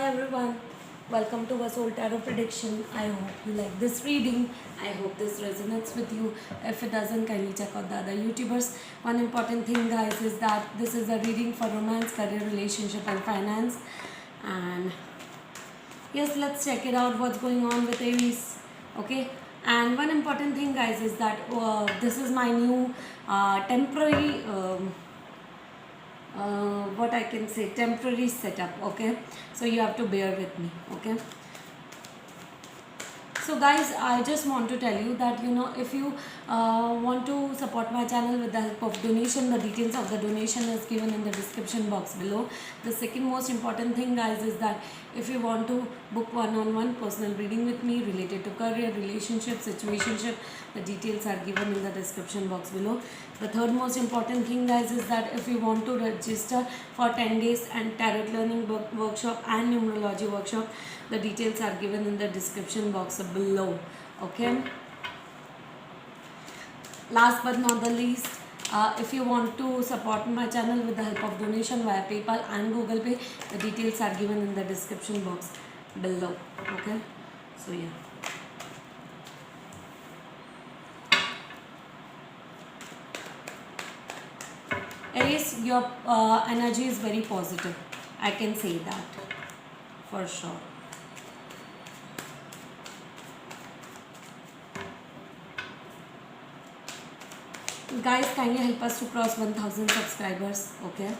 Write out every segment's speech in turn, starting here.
everyone, welcome to a Soul Tarot Prediction. I hope you like this reading. I hope this resonates with you. If it doesn't, kindly check out the other YouTubers. One important thing, guys, is that this is a reading for romance, career, relationship, and finance. And yes, let's check it out. What's going on with Aries? Okay. And one important thing, guys, is that this is my new temporary. What I can say, temporary setup. Okay, so you have to bear with me. Okay, so guys, I just want to tell you that if you want to support my channel with the help of donation, the details of the donation is given in the description box below. The second most important thing, guys, is that if you want to book one-on-one personal reading with me related to career, relationship, situationship, the details are given in the description box below. The third most important thing, guys, is that if you want to register for 10 days and tarot learning workshop and numerology workshop, the details are given in the description box below. Okay, last but not the least, if you want to support my channel with the help of donation via PayPal and Google Pay, the details are given in the description box below. Okay, so yeah. Aries, your energy is very positive. I can say that for sure. Guys, kindly help us to cross 1000 subscribers. Okay,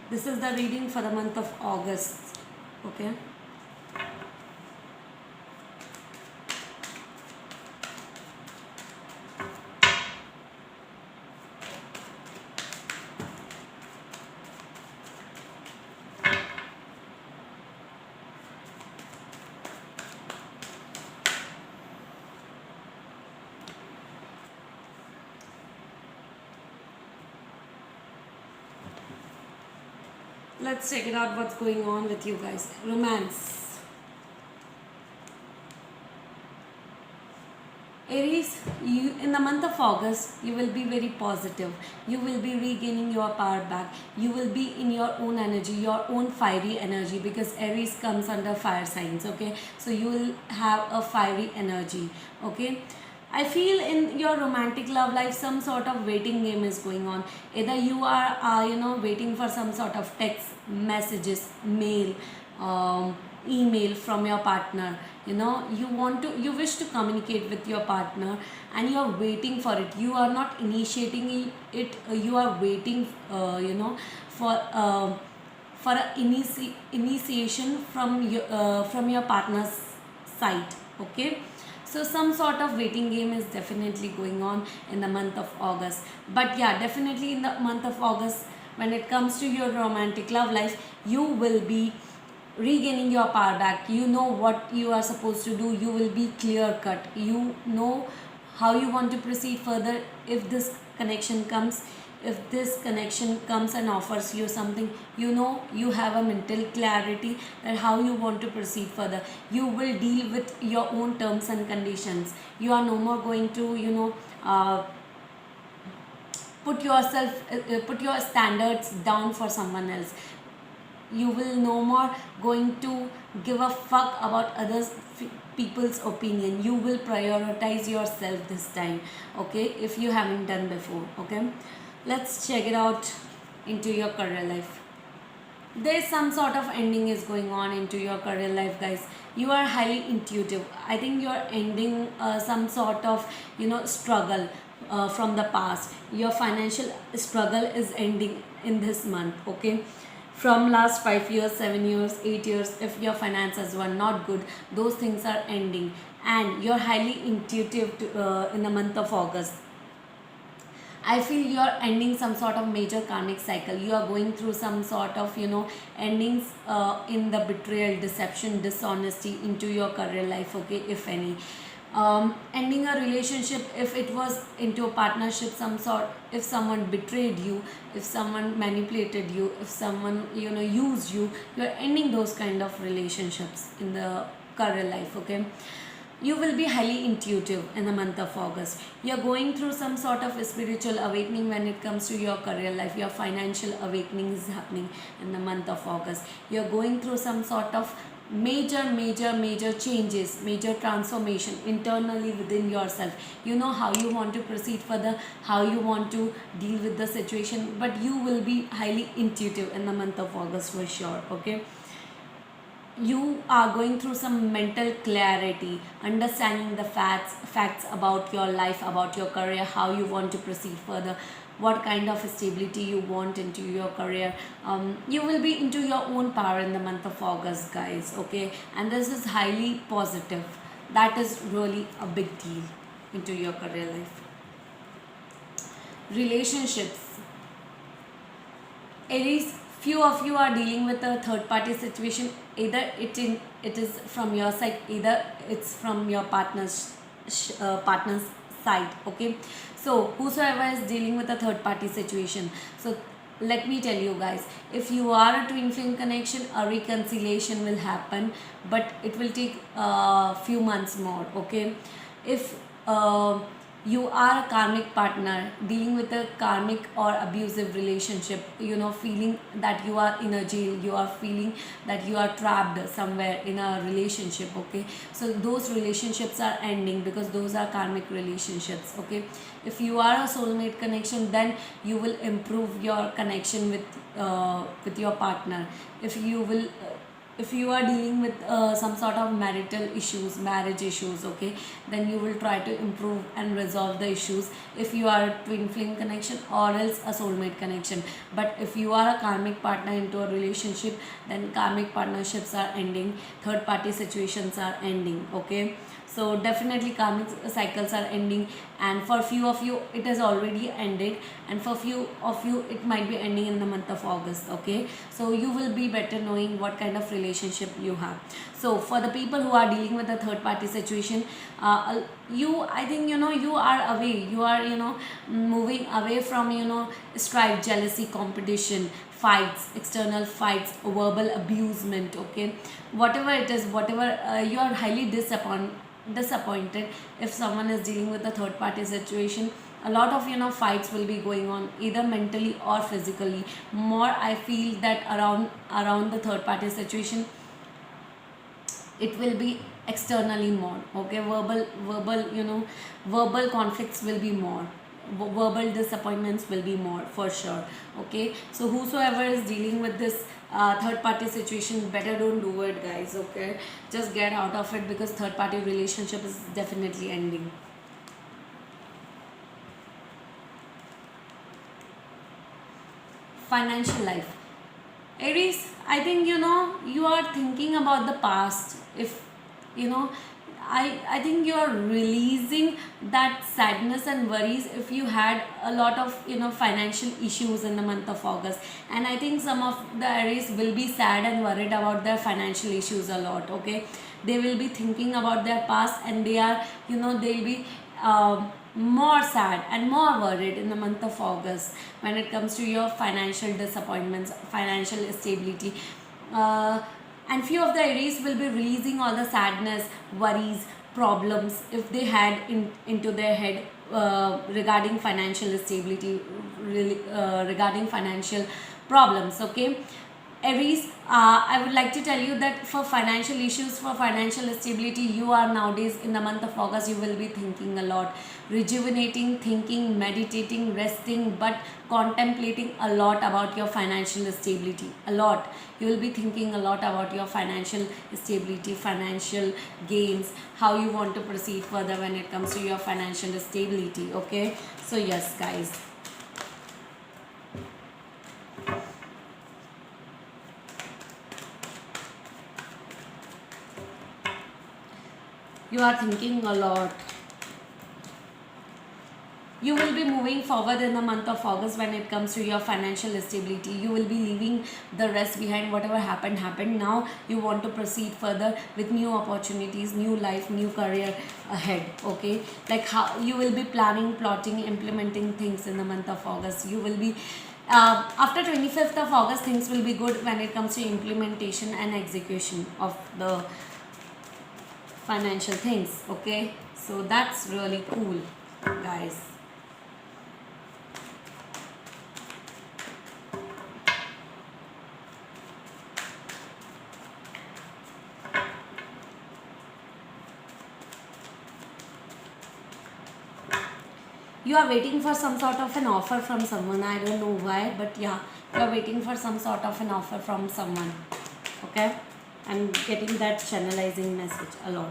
this is the reading for the month of August. Okay, let's check it out. What's going on with you guys? Romance. Aries, you in the month of August, you will be very positive. You will be regaining your power back. You will be in your own energy, your own fiery energy, because Aries comes under fire signs. Okay, so you will have a fiery energy. Okay, I feel in your romantic love life some sort of waiting game is going on. Either you are waiting for some sort of text messages, mail, email from your partner. You wish to communicate with your partner and you are waiting for it. You are not initiating it. You are waiting for initiation from your partner's side. Okay, so some sort of waiting game is definitely going on in the month of August. But yeah, definitely in the month of August, when it comes to your romantic love life, you will be regaining your power back. You know what you are supposed to do. You will be clear cut. You know how you want to proceed further. If this connection comes, and offers you something, you have a mental clarity that how you want to proceed further. You will deal with your own terms and conditions. You are no more going to put your standards down for someone else. You will no more going to give a fuck about others people's opinion. You will prioritize yourself this time. Okay, if you haven't done before. Okay, let's check it out into your career life. There's some sort of ending is going on into your career life, guys. You are highly intuitive. I think you're ending some sort of struggle from the past. Your financial struggle is ending in this month. Okay, from last 5 years, 7 years, 8 years, if your finances were not good, those things are ending. And you're highly intuitive in the month of August. I feel you're ending some sort of major karmic cycle. You are going through some sort of endings in the betrayal, deception, dishonesty into your career life. Okay, if any. Ending a relationship, if it was into a partnership, some sort, if someone betrayed you, if someone manipulated you, if someone used you, you're ending those kind of relationships in the career life. Okay, You will be highly intuitive in the month of August. You're going through some sort of a spiritual awakening when it comes to your career life. Your financial awakening is happening in the month of August. You're going through some sort of major changes, major transformation internally within yourself. You know how you want to proceed further, how you want to deal with the situation, but you will be highly intuitive in the month of August for sure. Okay, you are going through some mental clarity, understanding the facts about your life, about your career, how you want to proceed further, what kind of stability you want into your career. You will be into your own power in the month of August, guys. Okay, and this is highly positive. That is really a big deal into your career life. Relationships, Aries, few of you are dealing with a third party situation. Either it is from your side, either it's from your partner's side. Okay, so whosoever is dealing with a third party situation, so let me tell you guys, if you are a twin flame connection, a reconciliation will happen, but it will take a few months more. Okay, if you are a karmic partner dealing with a karmic or abusive relationship, feeling that you are in a jail, you are feeling that you are trapped somewhere in a relationship. Okay, so those relationships are ending because those are karmic relationships. Okay, if you are a soulmate connection, then you will improve your connection with your partner. If you are dealing with some sort of marital issues, marriage issues, okay, then you will try to improve and resolve the issues if you are a twin flame connection or else a soulmate connection. But if you are a karmic partner into a relationship, then karmic partnerships are ending, third party situations are ending. Okay, so definitely karmic cycles are ending, and for few of you it has already ended, and for few of you it might be ending in the month of August. Okay, so you will be better knowing what kind of relationship you have. So for the people who are dealing with a third party situation, I think you are away, you are moving away from strife, jealousy, competition, fights, external fights, verbal abusement. Okay, whatever it is, whatever you are highly disappointed if someone is dealing with a third party situation. A lot of fights will be going on, either mentally or physically. More I feel that around the third party situation, it will be externally more. Okay, verbal conflicts will be more, verbal disappointments will be more for sure. Okay, so whosoever is dealing with this third party situation, better don't do it, guys. Okay, just get out of it, because third party relationship is definitely ending. Financial life, Aries, I think you are thinking about the past. If you know I think you are releasing that sadness and worries if you had a lot of financial issues in the month of August. And I think some of the Aries will be sad and worried about their financial issues a lot. Okay, they will be thinking about their past, and they'll be more sad and more worried in the month of August when it comes to your financial disappointments, financial stability. And few of the Aries will be releasing all the sadness, worries, problems if they had into their head regarding financial stability, really, regarding financial problems. Okay, Aries, I would like to tell you that for financial issues, for financial stability, you are nowadays in the month of August, you will be thinking a lot, rejuvenating, thinking, meditating, resting, but contemplating a lot about your financial stability. A lot. You will be thinking a lot about your financial stability, financial gains, how you want to proceed further when it comes to your financial stability. Okay, so yes, guys. You are thinking a lot. You will be moving forward in the month of August when it comes to your financial stability. You will be leaving the rest behind. Whatever happened. Now you want to proceed further with new opportunities, new life, new career ahead. Okay, like how you will be planning, plotting, implementing things in the month of August. You will be after 25th of August, things will be good when it comes to implementation and execution of the financial things. Okay, so that's really cool, guys. You are waiting for some sort of an offer from someone. I don't know why, but yeah, you are waiting for some sort of an offer from someone. Okay, I'm getting that channelizing message a lot.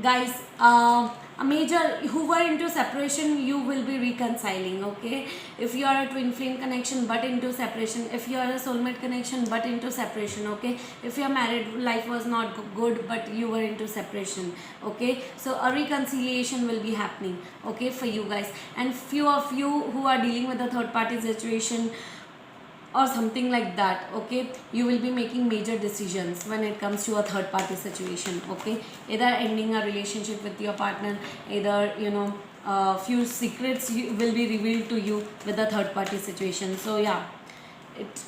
Guys, a major, who were into separation, you will be reconciling. Okay, if you are a twin flame connection but into separation, if you are a soulmate connection but into separation, okay, if your married life was not good but you were into separation, okay, so a reconciliation will be happening, okay, for you guys. And few of you who are dealing with a third party situation or something like that, okay, you will be making major decisions when it comes to a third party situation, okay, either ending a relationship with your partner, either few secrets will be revealed to you with the third party situation. So yeah, it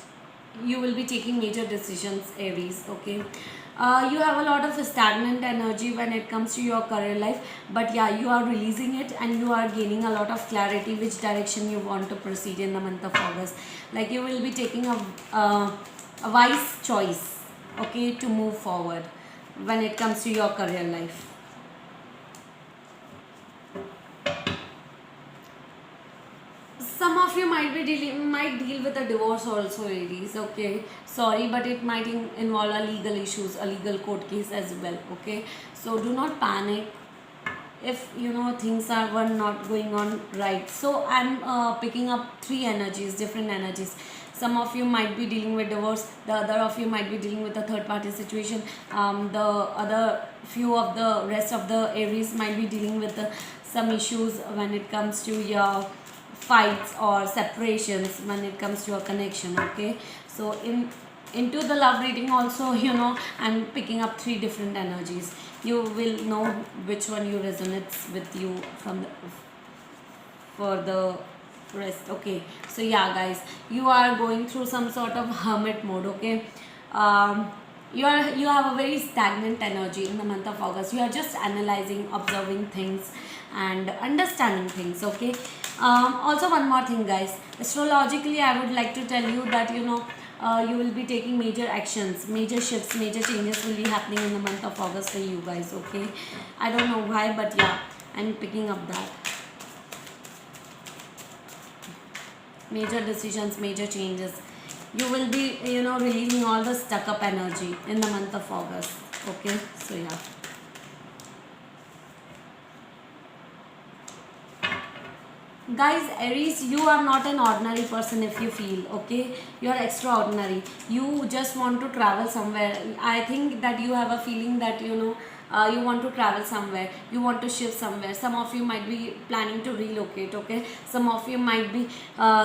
you will be taking major decisions, Aries. Okay, you have a lot of stagnant energy when it comes to your career life, but yeah, you are releasing it and you are gaining a lot of clarity which direction you want to proceed in the month of August. Like you will be taking a wise choice, okay, to move forward when it comes to your career life. Some of you might deal with a divorce also, Aries. Okay, sorry, but it might involve a legal issues, a legal court case as well. Okay, so do not panic if things were not going on right. So I'm picking up three energies, different energies. Some of you might be dealing with divorce, the other of you might be dealing with a third party situation, the other few of the rest of the Aries might be dealing with some issues when it comes to your fights or separations when it comes to a connection. Okay, so into the love reading also, I'm picking up three different energies. You will know which one you resonates with you from for the rest. Okay, so yeah, guys, you are going through some sort of hermit mode. Okay, you have a very stagnant energy in the month of August. You are just analyzing, observing things and understanding things. Okay, also one more thing, guys, astrologically I would like to tell you that you will be taking major actions, major shifts, major changes will be happening in the month of August for you guys. Okay, I don't know why, but yeah, I'm picking up that. Major decisions, major changes. You will be, releasing all the stuck up energy in the month of August. Okay, so yeah. Guys, Aries, you are not an ordinary person if you feel, okay? You are extraordinary. You just want to travel somewhere. I think that you have a feeling that, you want to travel somewhere. You want to shift somewhere. Some of you might be planning to relocate, okay? Some of you might be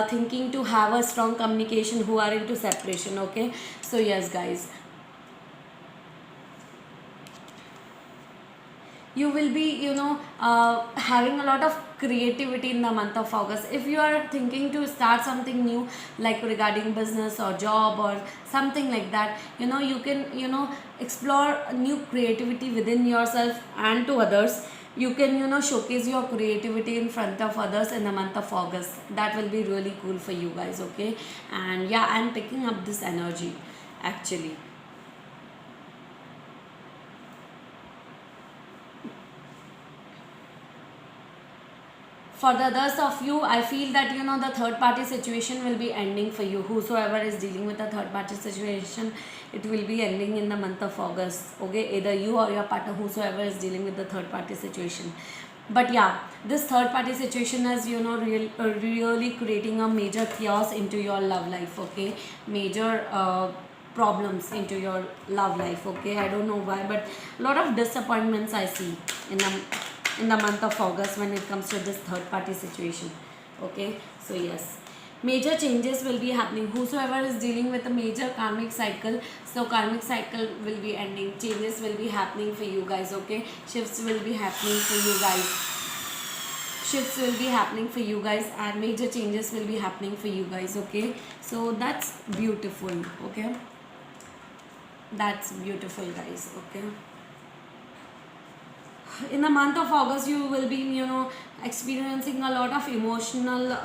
thinking to have a strong communication who are into separation, okay? So yes, guys. You will be having a lot of creativity in the month of August. If you are thinking to start something new, like regarding business or job or something like that, you can explore new creativity within yourself and to others. You can showcase your creativity in front of others in the month of August. That will be really cool for you guys. Okay, and yeah, I'm picking up this energy actually. For the others of you, I feel that the third party situation will be ending for you. Whosoever is dealing with a third party situation, it will be ending in the month of August. Okay, either you or your partner, whosoever is dealing with the third party situation. But yeah, this third party situation is really creating a major chaos into your love life. Okay, major problems into your love life. Okay, I don't know why, but a lot of disappointments I see in the month of August when it comes to this third party situation. Okay, so yes, major changes will be happening. Whosoever is dealing with a major karmic cycle, so karmic cycle will be ending, changes will be happening for you guys. Okay, shifts will be happening for you guys, shifts will be happening for you guys, and major changes will be happening for you guys. Okay, so that's beautiful. Okay, That's beautiful, guys. Okay. In the month of August, you will be, experiencing a lot of emotional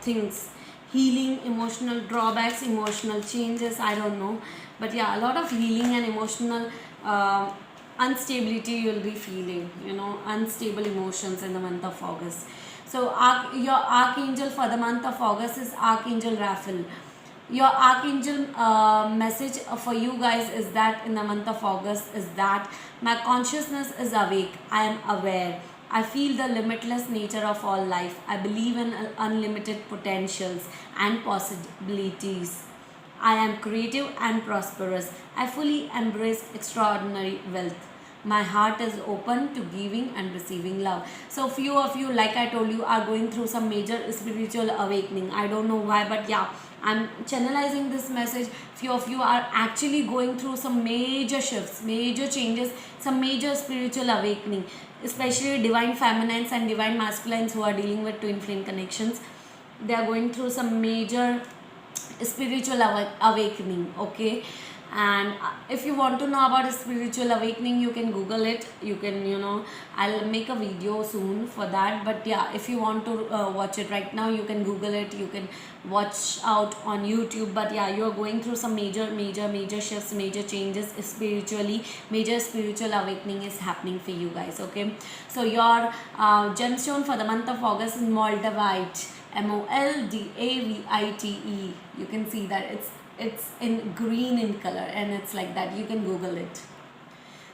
things, healing, emotional drawbacks, emotional changes. I don't know, but yeah, a lot of healing and emotional instability you'll be feeling. Unstable emotions in the month of August. So, your archangel for the month of August is Archangel Raphael. Your archangel message for you guys is that in the month of August is that my consciousness is awake. I am aware. I feel the limitless nature of all life. I believe in unlimited potentials and possibilities. I am creative and prosperous. I fully embrace extraordinary wealth. My heart is open to giving and receiving love. So few of you, like I told you, are going through some major spiritual awakening. I don't know why, but yeah, I'm channelizing this message. Few of you are actually going through some major shifts, major changes, some major spiritual awakening, especially divine feminines and divine masculines who are dealing with twin flame connections. They are going through some major spiritual awakening. Okay. And if you want to know about spiritual awakening, you can google it. You can, I'll make a video soon for that. But yeah, if you want to watch it right now, you can google it. You can watch out on YouTube. But yeah, you're going through some major shifts, major changes spiritually. Major spiritual awakening is happening for you guys. Okay. So your gemstone for the month of August is Moldavite. Moldavite. You can see that it's in green in color, and it's like that. You can google it.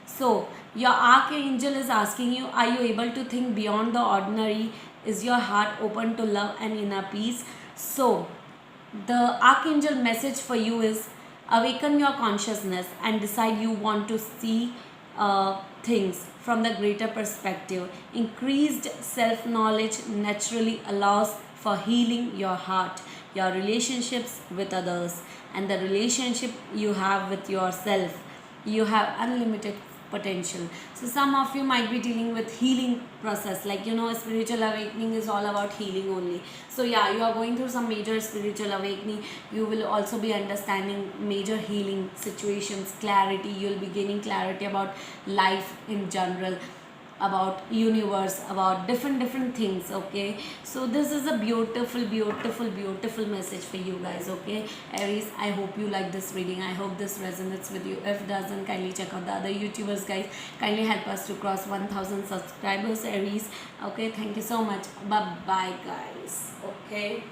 So your archangel is asking you, are you able to think beyond the ordinary? Is your heart open to love and inner peace? So the archangel message for you is, awaken your consciousness and decide you want to see things from the greater perspective. Increased self knowledge naturally allows for healing your heart, your relationships with others, and the relationship you have with yourself. You have unlimited potential. So some of you might be dealing with healing process, like, spiritual awakening is all about healing only. So yeah, you are going through some major spiritual awakening. You will also be understanding major healing situations, clarity. You'll be gaining clarity about life in general, about universe, about different things. Okay. So this is a beautiful message for you guys. Okay, Aries, I hope you like this reading. I hope this resonates with you. If doesn't, kindly check out the other YouTubers, guys. Kindly help us to cross 1000 subscribers, Aries. Okay, thank you so much. Bye bye, guys. Okay.